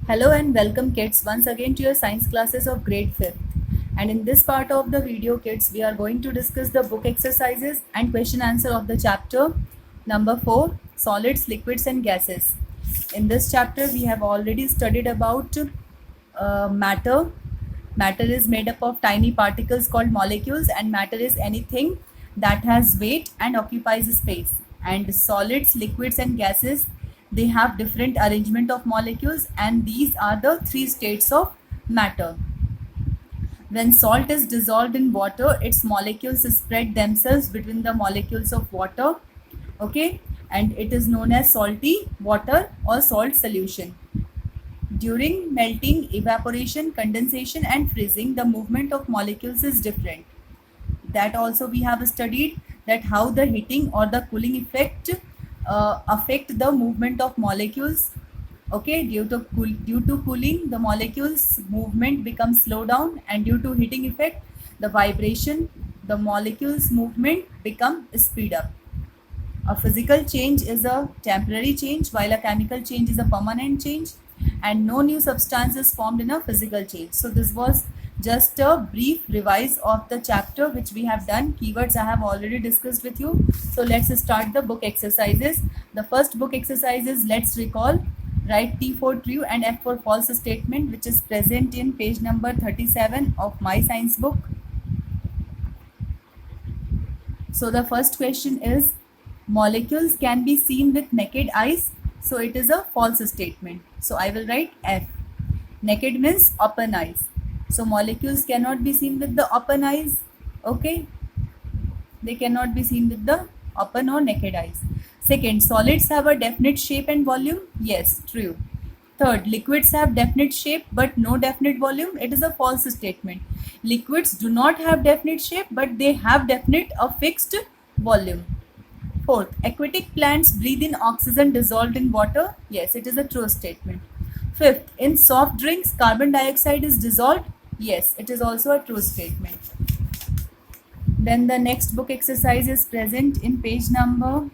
Hello and welcome kids once again to your science classes of grade 5th. And in this part of the video kids, we are going to discuss the book exercises and question answer of the chapter number 4, solids, liquids and gases. In this chapter, we have already studied about matter. Matter is made up of tiny particles called molecules, and matter is anything that has weight and occupies space. And solids, liquids and gases, they have different arrangement of molecules, and these are the three states of matter. When salt is dissolved in water, its molecules spread themselves between the molecules of water, okay, and it is known as salty water or salt solution. During melting, evaporation, condensation and freezing, the movement of molecules is different. That also we have studied that how the heating or the cooling effect affect the movement of molecules. Okay, due to cooling, the molecules movement becomes slow down, and due to heating effect, the vibration, the molecules movement become speed up. A physical change is a temporary change, while a chemical change is a permanent change, and no new substance is formed in a physical change. So this was just a brief revise of the chapter which we have done. Keywords I have already discussed with you. So let's start the book exercises. The first book exercise is let's recall. Write T for true and F for false statement, which is present in page number 37 of my science book. So the first question is, molecules can be seen with naked eyes. So it is a false statement. So I will write F. Naked means open eyes. So molecules cannot be seen with the open eyes. Okay. They cannot be seen with the open or naked eyes. Second, solids have a definite shape and volume. Yes, true. Third, liquids have definite shape but no definite volume. It is a false statement. Liquids do not have definite shape but they have definite a fixed volume. Fourth, aquatic plants breathe in oxygen dissolved in water. Yes, it is a true statement. Fifth, in soft drinks, carbon dioxide is dissolved. Yes, it is also a true statement. Then the next book exercise is present in page number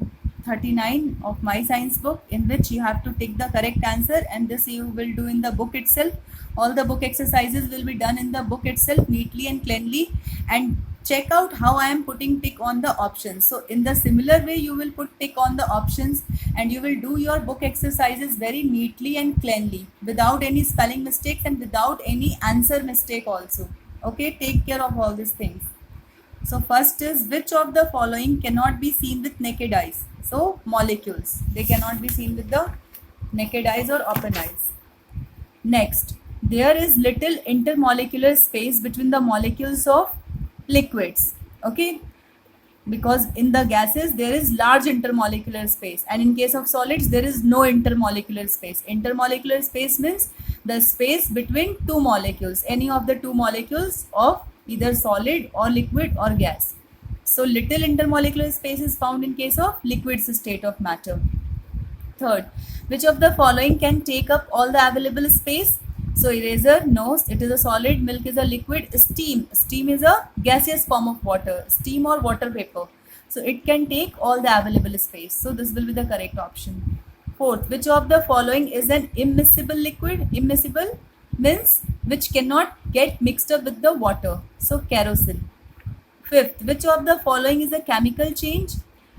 39 of my science book, in which you have to take the correct answer, and this you will do in the book itself. All the book exercises will be done in the book itself neatly and cleanly, and check out how I am putting tick on the options. So in the similar way you will put tick on the options, and you will do your book exercises very neatly and cleanly without any spelling mistakes and without any answer mistake also. Okay, take care of all these things. So first is, which of the following cannot be seen with naked eyes? So molecules, they cannot be seen with the naked eyes or open eyes. Next, there is little intermolecular space between the molecules of liquids. Okay, because in the gases there is large intermolecular space, and in case of solids there is no intermolecular space. Intermolecular space means the space between two molecules, any of the two molecules of either solid or liquid or gas. So little intermolecular space is found in case of liquids state of matter. Third, which of the following can take up all the available space? So eraser, no, it is a solid. Milk is a liquid. Steam is a gaseous form of water, steam or water vapor. So it can take all the available space. So this will be the correct option. Fourth, which of the following is an immiscible liquid? Immiscible means which cannot get mixed up with the water. So kerosene. Fifth, which of the following is a chemical change?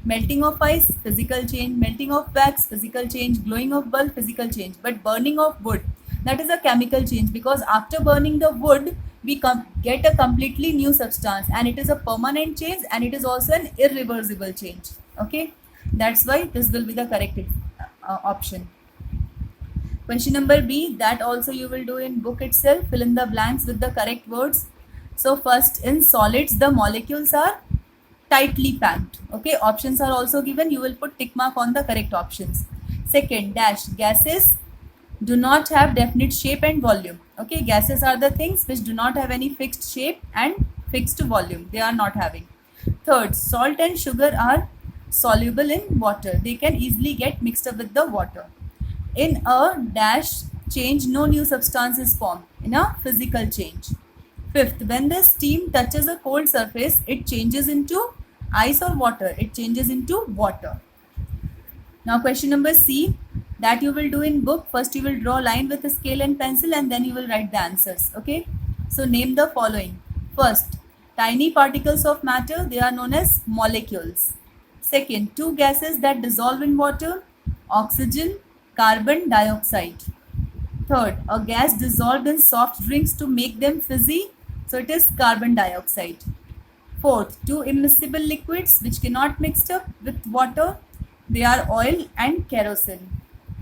Melting of ice, physical change. Melting of wax, physical change. Glowing of bulb, physical change. But burning of wood, that is a chemical change, because after burning the wood we get a completely new substance, and it is a permanent change, and it is also an irreversible change. Okay, that's why this will be the correct option. Question number B, that also you will do in book itself. Fill in the blanks with the correct words. So first, in solids the molecules are tightly packed. Okay, options are also given. You will put tick mark on the correct options. Second, dash, gases do not have definite shape and volume. Okay, gases are the things which do not have any fixed shape and fixed volume. They are not having. Third, salt and sugar are soluble in water. They can easily get mixed up with the water. In a dash change, no new substance is formed. In a physical change. Fifth, when the steam touches a cold surface, it changes into ice or water. It changes into water. Now question number C, That you will do in book. First you will draw line with a scale and pencil and then you will write the answers. Okay. So name the following. First, tiny particles of matter, they are known as molecules. Second, two gases that dissolve in water, oxygen, carbon dioxide. Third, a gas dissolved in soft drinks to make them fizzy, so it is carbon dioxide. Fourth, two immiscible liquids which cannot mix up with water, they are oil and kerosene.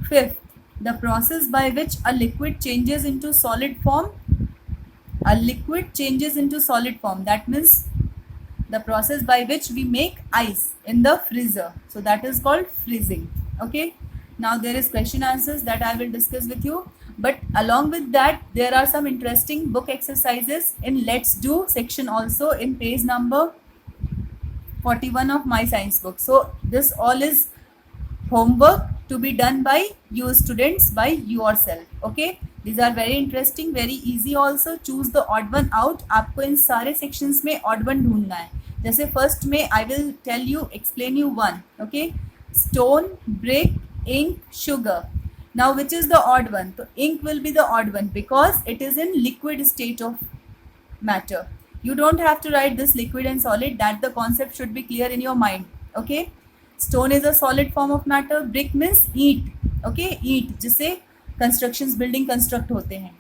Fifth, the process by which a liquid changes into solid form. A liquid changes into solid form. That means the process by which we make ice in the freezer. So that is called freezing. Okay. Now there is question answers that I will discuss with you. But along with that, there are some interesting book exercises in Let's Do section also in page number 41 of my science book. So this all is homework to be done by you students, by yourself. Okay. These are very interesting, very easy also. Choose the odd one out. आपको इन सारे sections में odd one ढूंढना है. जैसे first में I will tell you, explain you one. Okay. Stone, brick, ink, sugar. Now which is the odd one? So ink will be the odd one because it is in liquid state of matter. You don't have to write this liquid and solid. That the concept should be clear in your mind. Okay. Stone is a solid form of matter. Brick means ईंट. Okay. ईंट जिसे constructions building construct होते हैं.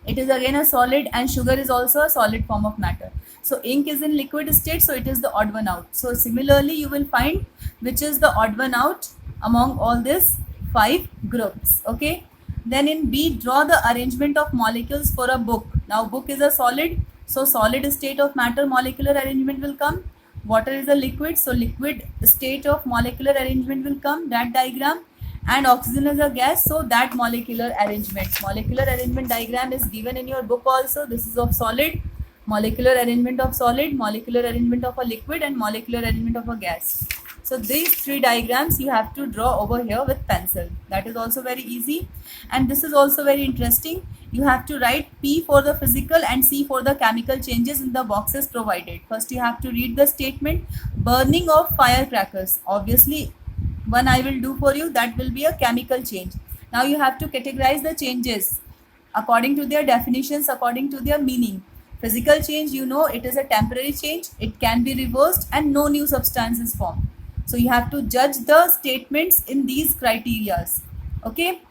It is again a solid and sugar is also a solid form of matter. So ink is in liquid state, so it is the odd one out. So similarly you will find which is the odd one out among all these 5 groups. Okay. Then in B, draw the arrangement of molecules for a book. Now book is a solid, so solid state of matter molecular arrangement will come. Water is a liquid, so liquid state of molecular arrangement will come, that diagram. And oxygen is a gas, so that molecular arrangement. Molecular arrangement diagram is given in your book also. This is of solid, molecular arrangement of solid, molecular arrangement of a liquid, and molecular arrangement of a gas. So these 3 diagrams you have to draw over here with pencil. That is also very easy. And this is also very interesting. You have to write P for the physical and C for the chemical changes in the boxes provided. First you have to read the statement. Burning of firecrackers. Obviously one I will do for you, that will be a chemical change. Now you have to categorize the changes according to their definitions, according to their meaning. Physical change, you know, it is a temporary change. It can be reversed and no new substance is formed. So you have to judge the statements in these criterias. Okay.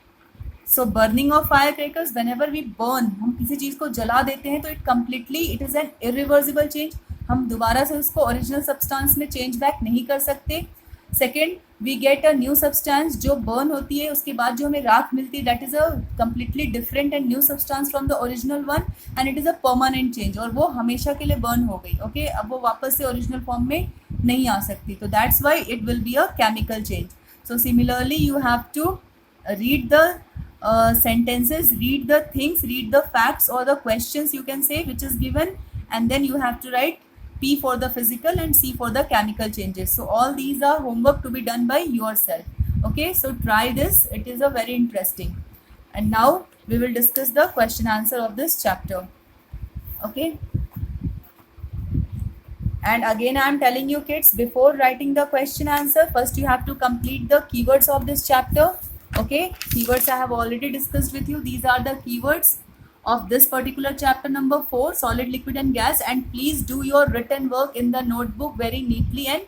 So burning of firecrackers, whenever we burn, हम किसी चीज को जला देते हैं तो it completely, it is an irreversible change. हम दोबारा से उसको original substance में change back नहीं कर सकते. Second, we get a new substance जो burn होती है, उसके बाद जो हमें राख मिलती है, that is a completely different and new substance from the original one and it is a permanent change और वो हमेशा के लिए burn हो गई. Okay, अब वो वापस से original form में नहीं आ सकती. तो that's why it will be a chemical change. So similarly, you have to read the sentences, read the things, read the facts or the questions you can say which is given, and then you have to write P for the physical and C for the chemical changes. So all these are homework to be done by yourself. Okay, so try this. It is a very interesting. And now we will discuss the question answer of this chapter. Okay. And again I am telling you kids, before writing the question answer, first you have to complete the keywords of this chapter. Okay, keywords I have already discussed with you. These are the keywords of this particular chapter number 4, solid, liquid and gas, and please do your written work in the notebook very neatly and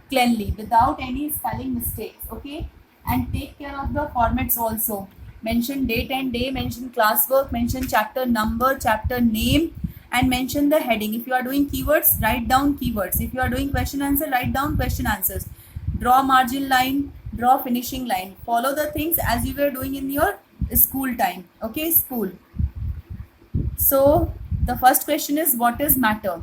cleanly without any spelling mistakes. Okay, and take care of the formats also. Mention date and day, mention classwork, mention chapter number, chapter name, and mention the heading. If you are doing keywords, write down keywords. If you are doing question answer, write down question answers. Draw margin line, draw finishing line. Follow the things as you were doing in your school time. Okay, school. So the first question is, what is matter?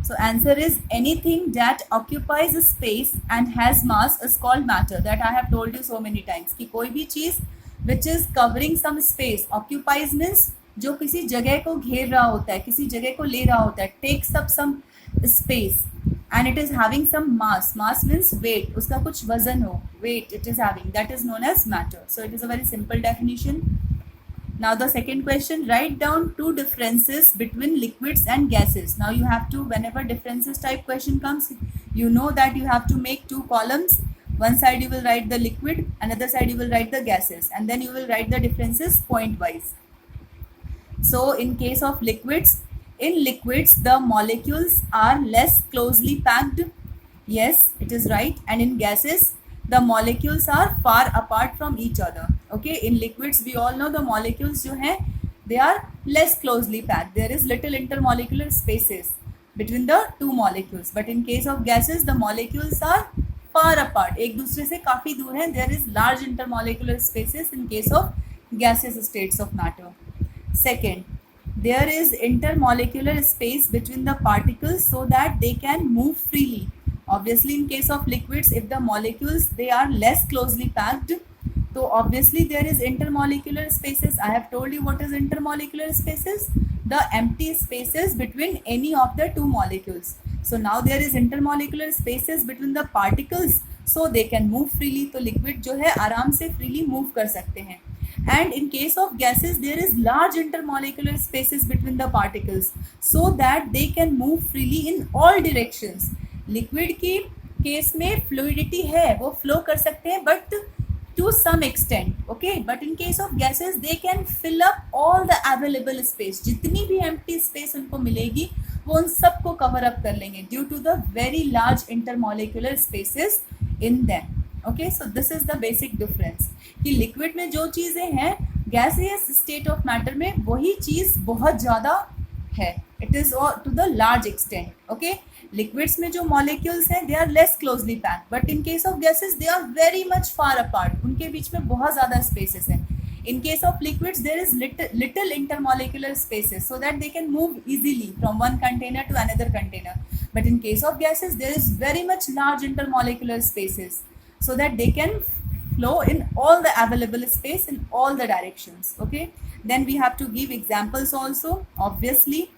So answer is, anything that occupies a space and has mass is called matter. That I have told you so many times कि कोई भी चीज which is covering some space, occupies means जो किसी जगह को घेर रहा होता है, किसी जगह को ले रहा होता है, takes up some space and it is having some mass. Mass means weight, उसका कुछ वजन हो, weight it is having, that is known as matter. So it is a very simple definition. Now the second question, write down 2 differences between liquids and gases. Now you have to, whenever differences type question comes, you know that you have to make 2 columns. One side you will write the liquid, another side you will write the gases, and then you will write the differences point wise. So in case of liquids, in liquids the molecules are less closely packed. Yes, it is right. And in gases, the molecules are far apart from each other. Okay, in liquids we all know the molecules जो हैं they are less closely packed. There is little intermolecular spaces between the two molecules. But in case of gases, the molecules are far apart. एक दूसरे से काफी दूर हैं. There is large intermolecular spaces in case of gaseous states of matter. Second, there is intermolecular space between the particles so that they can move freely. Obviously, in case of liquids, if the molecules they are less closely packed, so obviously there is intermolecular spaces. I have told you what is intermolecular spaces. The empty spaces between any of the two molecules. So now there is intermolecular spaces between the particles, so they can move freely. तो liquid जो है आराम से freely move कर सकते हैं. And in case of gases, there is large intermolecular spaces between the particles, so that they can move freely in all directions. Liquid की case में fluidity है, वो flow कर सकते हैं, but to some extent, okay. But in case of gases, they can fill up all the available space. जितनी भी empty space उनको मिलेगी, वो उन सबको cover up कर लेंगे due to the very large intermolecular spaces in them. Okay, so this is the basic difference कि liquid में जो चीज़ें हैं gaseous state of matter में वही चीज़ बहुत ज़्यादा है. It is to the large extent. Okay, liquids में जो molecules हैं they are less closely packed, but in case of gases they are very much far apart. उनके बीच में बहुत ज़्यादा spaces हैं. In case of liquids there is little intermolecular spaces so that they can move easily from one container to another container. But in case of gases there is very much large intermolecular spaces so that they can flow in all the available space in all the directions. Okay, then we have to give examples also. Obviously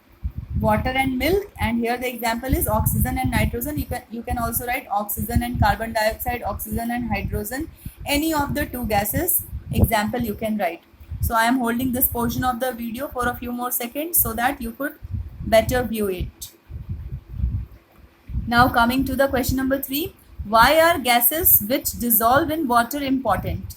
water and milk, and here the example is oxygen and nitrogen. You can also write oxygen and carbon dioxide, oxygen and hydrogen, any of the two gases example you can write. So I am holding this portion of the video for a few more seconds so that you could better view it. Now coming to the question number 3, why are gases which dissolve in water important?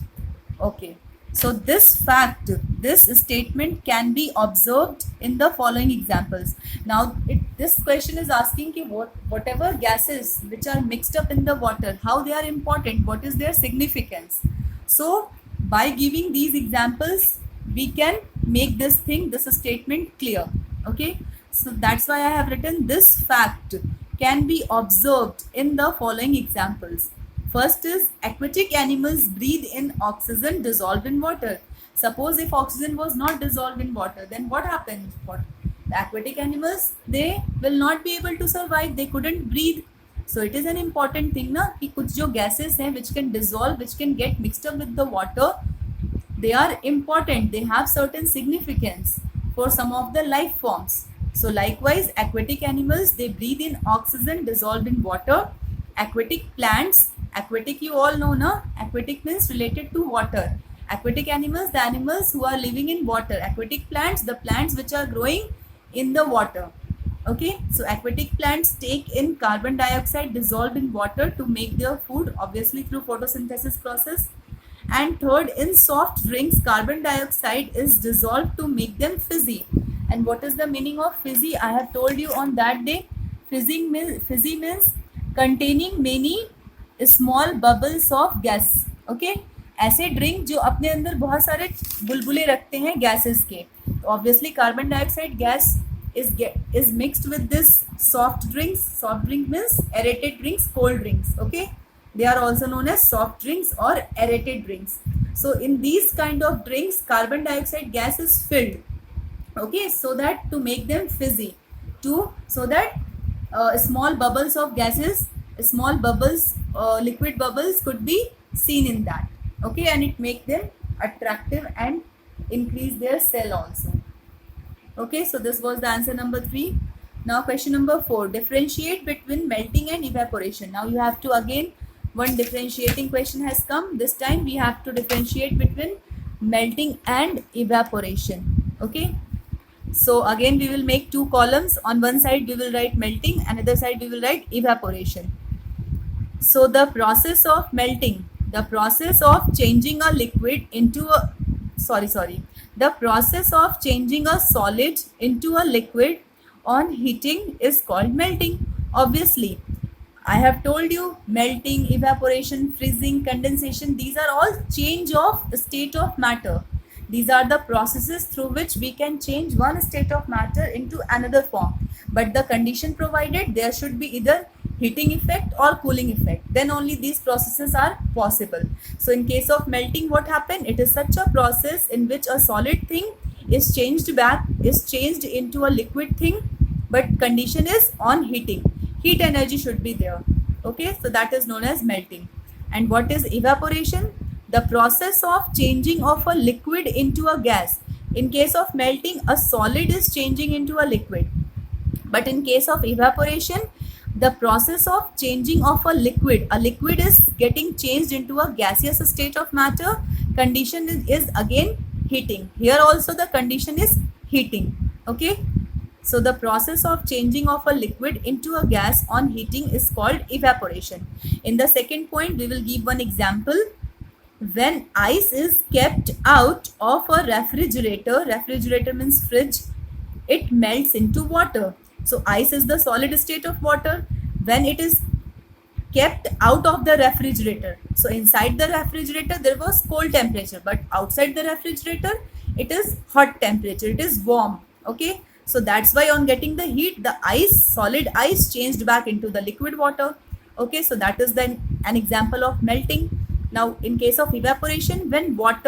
Okay, so this fact, this statement can be observed in the following examples. Now this question is asking ki whatever gases which are mixed up in the water, how they are important, what is their significance. So by giving these examples we can make this statement clear. Okay, so that's why I have written this fact can be observed in the following examples. First is aquatic animals breathe in oxygen dissolved in water. Suppose if oxygen was not dissolved in water, then what happens? The aquatic animals, they will not be able to survive. They couldn't breathe. So it is an important thing ना कि कुछ जो gases हैं which can dissolve, which can get mixed up with the water, they are important. They have certain significance for some of the life forms. So likewise, aquatic animals, they breathe in oxygen dissolved in water. Aquatic plants, aquatic you all know na, aquatic means related to water. Aquatic animals, the animals who are living in water. Aquatic plants, the plants which are growing in the water. Okay, so aquatic plants take in carbon dioxide dissolved in water to make their food, obviously through photosynthesis process. And third, in soft drinks, carbon dioxide is dissolved to make them fizzy. And what is the meaning of fizzy? I have told you on that day. Fizzy means containing many small bubbles of gas. Okay, ऐसे drink जो अपने अंदर बहुत सारे बुलबुले रखते हैं gases के. Obviously carbon dioxide gas is mixed with this soft drinks. Soft drink means aerated drinks, cold drinks. Okay, they are also known as soft drinks or aerated drinks. So in these kind of drinks, carbon dioxide gas is filled. Okay, so that to make them fizzy, so that small bubbles of gases, small bubbles, liquid bubbles could be seen in that. Okay, and it make them attractive and increase their cell also. Okay, so this was the answer number 3. Now question number 4, differentiate between melting and evaporation. Now you have to again, one differentiating question has come. This time we have to differentiate between melting and evaporation. Okay, so again we will make 2 columns. On one side we will write melting, another side we will write evaporation. So the process of melting, the process of changing a liquid into a, the process of changing a solid into a liquid on heating is called melting. Obviously, I have told you melting, evaporation, freezing, condensation, these are all change of state of matter. These are the processes through which we can change one state of matter into another form. But the condition provided, there should be either heating effect or cooling effect. Then only these processes are possible. So in case of melting, what happened? It is such a process in which a solid thing is changed into a liquid thing, but condition is on heating. Heat energy should be there. Okay, so that is known as melting. And what is evaporation? The process of changing of a liquid into a gas. In case of melting, a solid is changing into a liquid. But in case of evaporation, the process of changing of a liquid is getting changed into a gaseous state of matter. Condition is again heating. Here also the condition is heating. Okay. So the process of changing of a liquid into a gas on heating is called evaporation. In the second point, we will give one example. When ice is kept out of a refrigerator means fridge, it melts into water. So ice is the solid state of water. When it is kept out of the refrigerator, so inside the refrigerator there was cold temperature, but outside the refrigerator it is hot temperature, it is warm. Okay, so that's why on getting the heat, the solid ice changed back into the liquid water. Okay, so that is then an example of melting. Now in case of evaporation, when what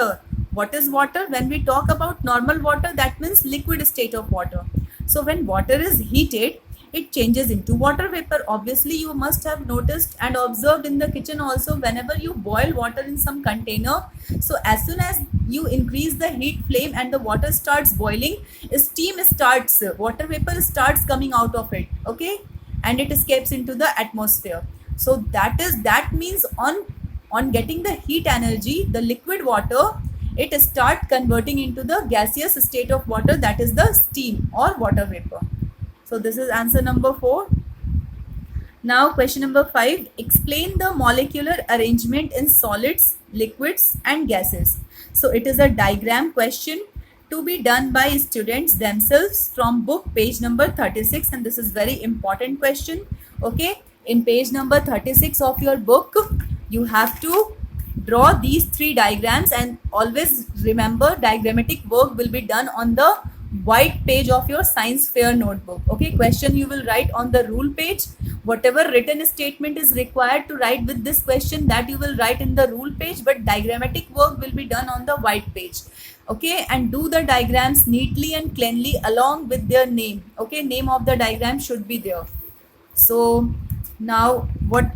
is water? When we talk about normal water, that means liquid state of water. So when water is heated, it changes into water vapor. Obviously, you must have noticed and observed in the kitchen also, whenever you boil water in some container, so as soon as you increase the heat flame and the water starts boiling, water vapor starts coming out of it. Okay, and it escapes into the atmosphere. So that means on getting the heat energy, the liquid water, it start converting into the gaseous state of water, that is the steam or water vapor. So this is answer number 4. Now question number 5. Explain the molecular arrangement in solids, liquids and gases. So it is a diagram question to be done by students themselves from book page number 36, and this is very important question. Okay, in page number 36 of your book, you have to draw these 3 diagrams, and always remember diagrammatic work will be done on the white page of your science fair notebook. Okay, question you will write on the rule page. Whatever written statement is required to write with this question, that you will write in the rule page, but diagrammatic work will be done on the white page. Okay, and do the diagrams neatly and cleanly along with their name. Okay, name of the diagram should be there. So now but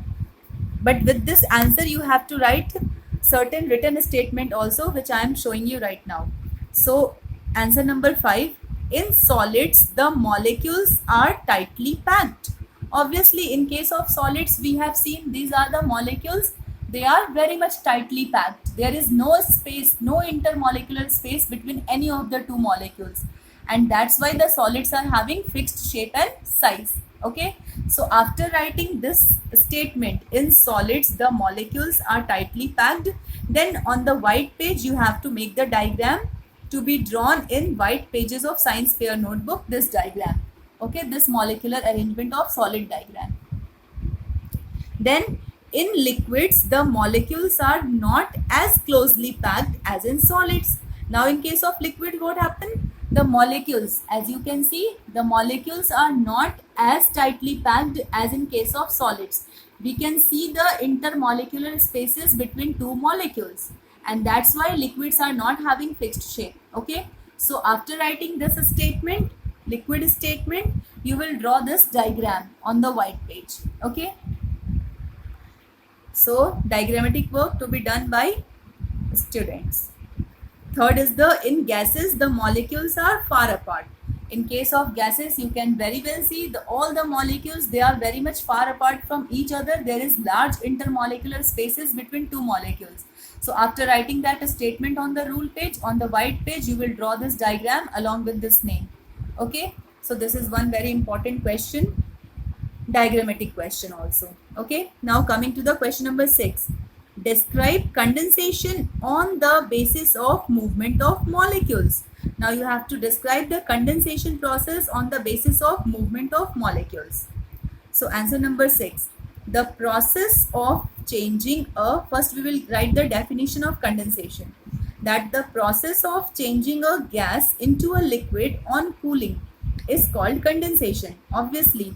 with this answer you have to write certain written statement also, which I am showing you right now. So answer number 5. In solids, the molecules are tightly packed. Obviously, in case of solids, we have seen these are the molecules. They are very much tightly packed. There is no space, no intermolecular space between any of the 2 molecules. And that's why the solids are having fixed shape and size. Okay. So after writing this statement, in solids, the molecules are tightly packed, then on the white page, you have to make the diagram to be drawn in white pages of science fair notebook, this diagram. Okay, this molecular arrangement of solid diagram. Then in liquids, the molecules are not as closely packed as in solids. Now in case of liquid, what happened? The molecules, as you can see, the molecules are not as tightly packed as in case of solids. We can see the intermolecular spaces between 2 molecules, and that's why liquids are not having fixed shape. Okay, so after writing this statement, liquid statement, you will draw this diagram on the white page. Okay, so diagrammatic work to be done by students. Third is in gases, the molecules are far apart. In case of gases, you can very well see all the molecules, they are very much far apart from each other. There is large intermolecular spaces between 2 molecules. So after writing that statement on the rule page, on the white page, you will draw this diagram along with this name. Okay, so this is one very important question. diagrammatic question also. Okay, now coming to the question number 6. Describe condensation on the basis of movement of molecules. Now you have to describe the condensation process on the basis of movement of molecules. So answer number 6. The process of changing first we will write the definition of condensation. That the process of changing a gas into a liquid on cooling is called condensation. Obviously,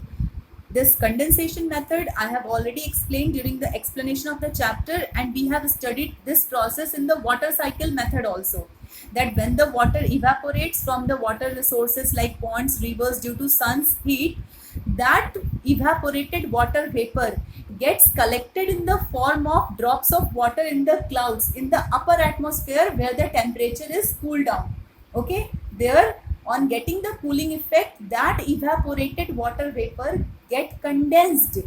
this condensation method I have already explained during the explanation of the chapter, and we have studied this process in the water cycle method also. That when the water evaporates from the water resources like ponds, rivers due to sun's heat, that evaporated water vapor gets collected in the form of drops of water in the clouds in the upper atmosphere where the temperature is cooled down. Okay, there on getting the cooling effect, that evaporated water vapor get condensed,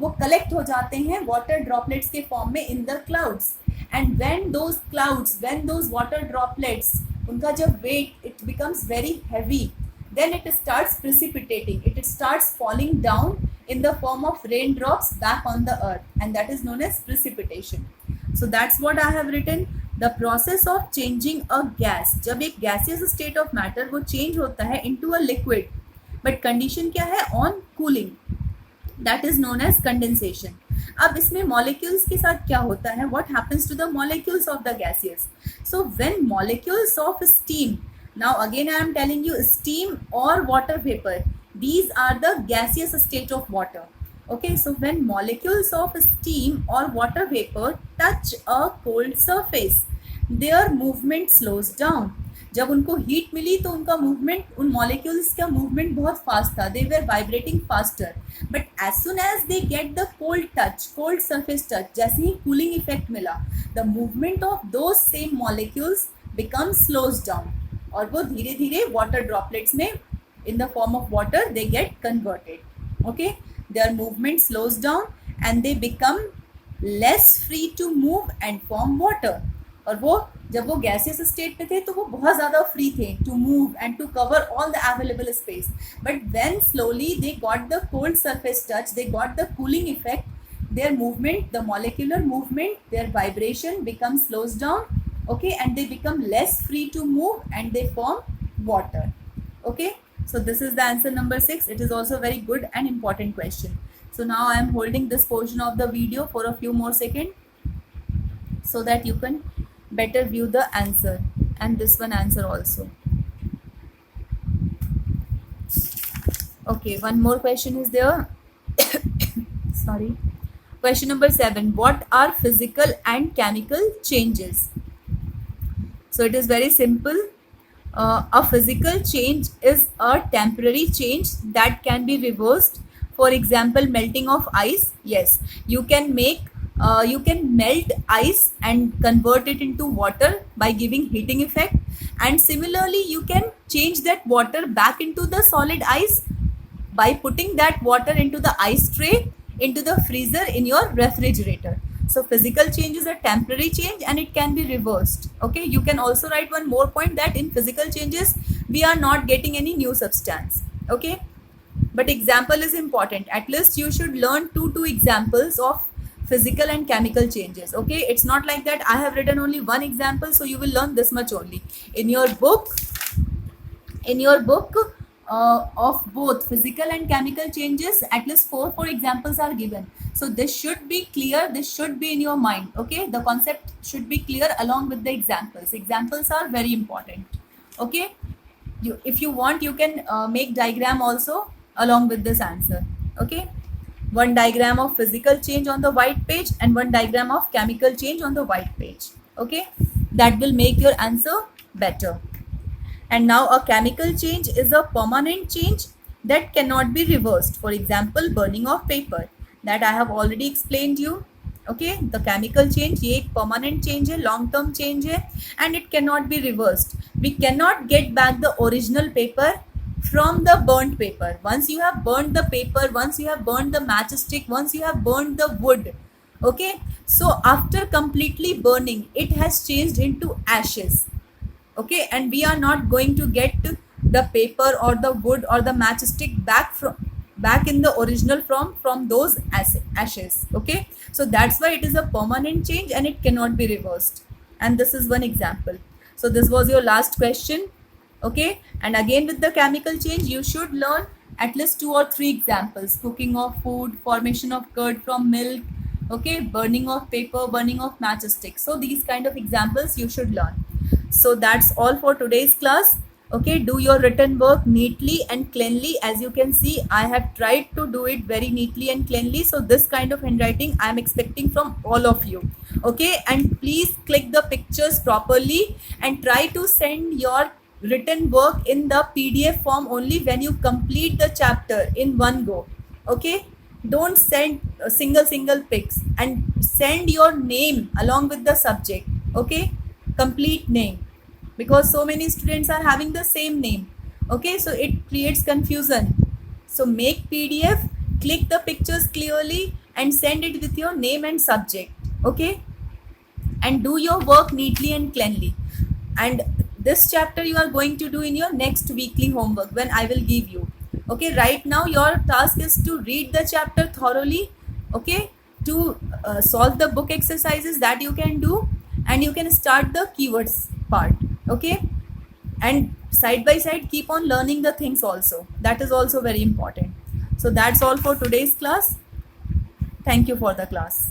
वो collect हो जाते हैं water droplets के form में in the clouds. And when those clouds, when those water droplets, उनका जब weight it becomes very heavy, then it starts precipitating, it starts falling down in the form of raindrops back on the earth, and that is known as precipitation. So that's what I have written. The process of changing a gas, जब एक gaseous state of matter वो change होता है into a liquid, but condition क्या है? On cooling, that is known as condensation. अब इसमें molecules के साथ क्या होता है? What happens to the molecules of the gaseous? So when molecules of steam, now again I am telling you, steam or water vapor, these are the gaseous state of water. Okay, so when molecules of steam or water vapor touch a cold surface, their movement slows down. जब उनको heat मिली तो उनका movement, उन molecules का movement बहुत fast था, they were vibrating faster. But as soon as they get the cold touch, cold surface touch, जैसे ही कूलिंग इफेक्ट मिला, the movement of those same molecules become slows down, और वो धीरे धीरे वाटर ड्रॉपलेट्स में in the form of water they get converted. Okay, their movement slows down and they become less free to move and form water. और वो जब वो gaseous state पे थे तो वो बहुत ज़्यादा free थे to move and to cover all the available space. But when slowly they got the cold surface touch, they got the cooling effect, their movement, the molecular movement, their vibration becomes slows down. Okay, and they become less free to move and they form water. Okay. So this is the answer number 6. It is also a very good and important question. So now I am holding this portion of the video for a few more seconds so that you can better view the answer, and this one answer also. Okay, one more question is there. Sorry. Question number 7. What are physical and chemical changes? So it is very simple. A physical change is a temporary change that can be reversed. For example, melting of ice. Yes, you can melt ice and convert it into water by giving heating effect, and similarly you can change that water back into the solid ice by putting that water into the ice tray, into the freezer in your refrigerator. So physical change is a temporary change and it can be reversed. Okay, you can also write one more point that in physical changes we are not getting any new substance. Okay, but example is important. At least you should learn two examples of physical and chemical changes. Okay, it's not like that I have written only one example so you will learn this much only. In your book of both physical and chemical changes, at least four examples are given. So this should be clear, this should be in your mind. Okay, the concept should be clear along with the examples. Examples are very important. Okay, if you want you can make diagram also along with this answer. Okay, one diagram of physical change on the white page and one diagram of chemical change on the white page. Okay, that will make your answer better. And now a chemical change is a permanent change that cannot be reversed. For example, burning of paper, that I have already explained you. Okay, the chemical change ये एक permanent change है, long term change है, and it cannot be reversed. We cannot get back the original paper from the burnt paper. Once you have burned the paper, once you have burned the matchstick, once you have burned the wood, okay, so after completely burning it has changed into ashes. Okay, and we are not going to get the paper or the wood or the matchstick back back in the original form from those ashes. Okay, so that's why it is a permanent change and it cannot be reversed. And this is one example. So this was your last question. Okay, and again with the chemical change you should learn at least 2 or 3 examples: cooking of food, formation of curd from milk, okay, burning of paper, burning of matchsticks. So these kind of examples you should learn. So that's all for today's class. Okay, do your written work neatly and cleanly. As you can see, I have tried to do it very neatly and cleanly. So this kind of handwriting I am expecting from all of you. Okay, and please click the pictures properly and try to send your written work in the PDF form only when you complete the chapter in one go. Okay, don't send single pics, and send your name along with the subject. Okay, complete name, because so many students are having the same name. Okay, so it creates confusion. So make PDF, click the pictures clearly and send it with your name and subject. Okay, and do your work neatly and cleanly. And this chapter you are going to do in your next weekly homework when I will give you. Okay, right now your task is to read the chapter thoroughly. Okay, to solve the book exercises that you can do, and you can start the keywords part. Okay, and side by side keep on learning the things also. That is also very important. So that's all for today's class. Thank you for the class.